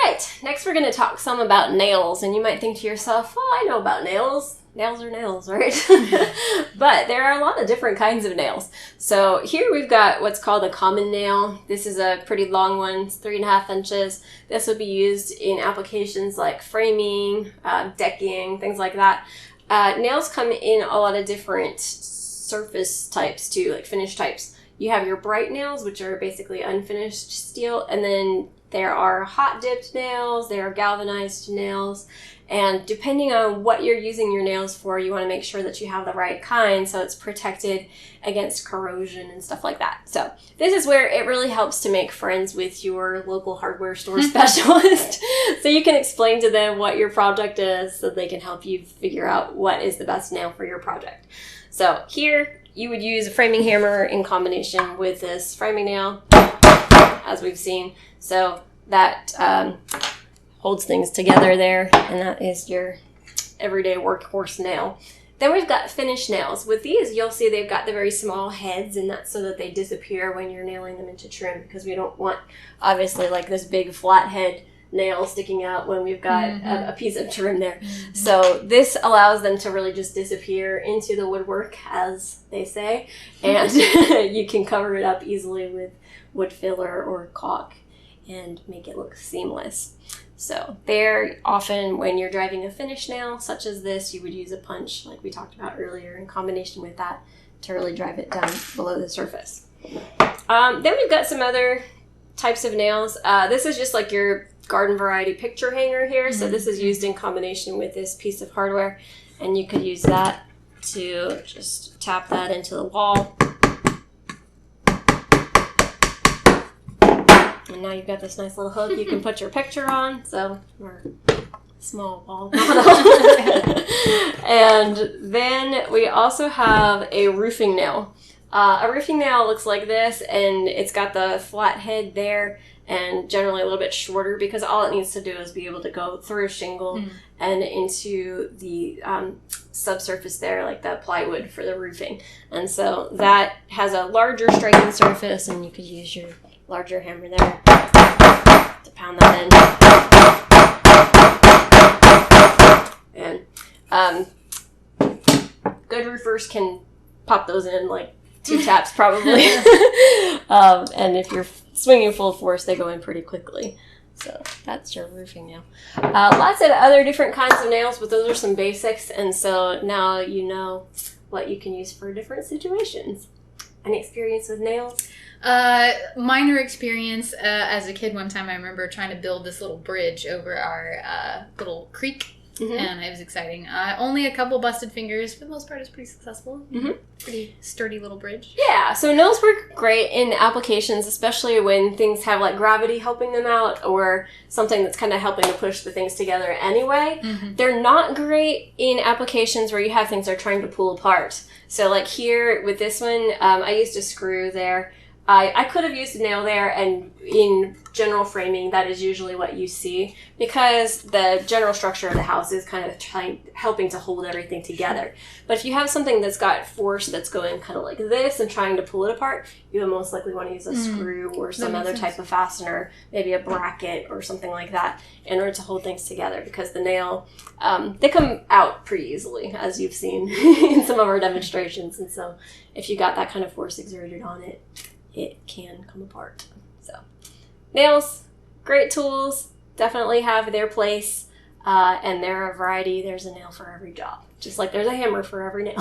right, next we're going to talk some about nails, and you might think to yourself, oh, I know about nails. Nails are nails, right? But there are a lot of different kinds of nails. So here we've got what's called a common nail. This is a pretty long one, it's 3.5 inches. This would be used in applications like framing, decking, things like that. Nails come in a lot of different surface types too, like finish types. You have your bright nails, which are basically unfinished steel, and then there are hot dipped nails, there are galvanized nails, and depending on what you're using your nails for, you want to make sure that you have the right kind so it's protected against corrosion and stuff like that. So this is where it really helps to make friends with your local hardware store specialist so you can explain to them what your project is so they can help you figure out what is the best nail for your project. So here you would use a framing hammer in combination with this framing nail, as we've seen. So that holds things together there, and that is your everyday workhorse nail. Then we've got finish nails. With these, you'll see they've got the very small heads, and that's so that they disappear when you're nailing them into trim, because we don't want, obviously, like this big flat head nail sticking out when we've got a piece of trim there. So this allows them to really just disappear into the woodwork, as they say, and you can cover it up easily with wood filler or caulk and make it look seamless. So there, often when you're driving a finish nail such as this, you would use a punch like we talked about earlier in combination with that to really drive it down below the surface. Then we've got some other types of nails. This is just like your garden variety picture hanger here. So this is used in combination with this piece of hardware, and you could use that to just tap that into the wall. And now you've got this nice little hook you can put your picture on. So, or small wall model. And then we also have a roofing nail. A roofing nail looks like this, and it's got the flat head there, and generally a little bit shorter, because all it needs to do is be able to go through shingle and into the subsurface there, like the plywood for the roofing. And so that has a larger striking surface, and you could use your larger hammer there to pound that in. And good roofers can pop those in like 2 taps probably. And if you're swinging full force, they go in pretty quickly. So that's your roofing nail. Lots of other different kinds of nails, but those are some basics. And so now you know what you can use for different situations. Any experience with nails? Minor experience. As a kid, one time I remember trying to build this little bridge over our little creek. And it was exciting. Only a couple busted fingers. For the most part, it was pretty successful. Pretty sturdy little bridge. Yeah, so nails work great in applications, especially when things have like gravity helping them out, or something that's kind of helping to push the things together anyway. They're not great in applications where you have things that are trying to pull apart. So like here with this one, I used a screw there. I could have used a nail there, and in general framing, that is usually what you see, because the general structure of the house is kind of helping to hold everything together. But if you have something that's got force that's going kind of like this and trying to pull it apart, you would most likely want to use a screw or some other type of fastener, maybe a bracket or something like that, in order to hold things together, because the nail, they come out pretty easily, as you've seen in some of our demonstrations. And so if you got that kind of force exerted on it, it can come apart. So nails, great tools, definitely have their place, and they're a variety. There's a nail for every job, just like there's a hammer for every nail.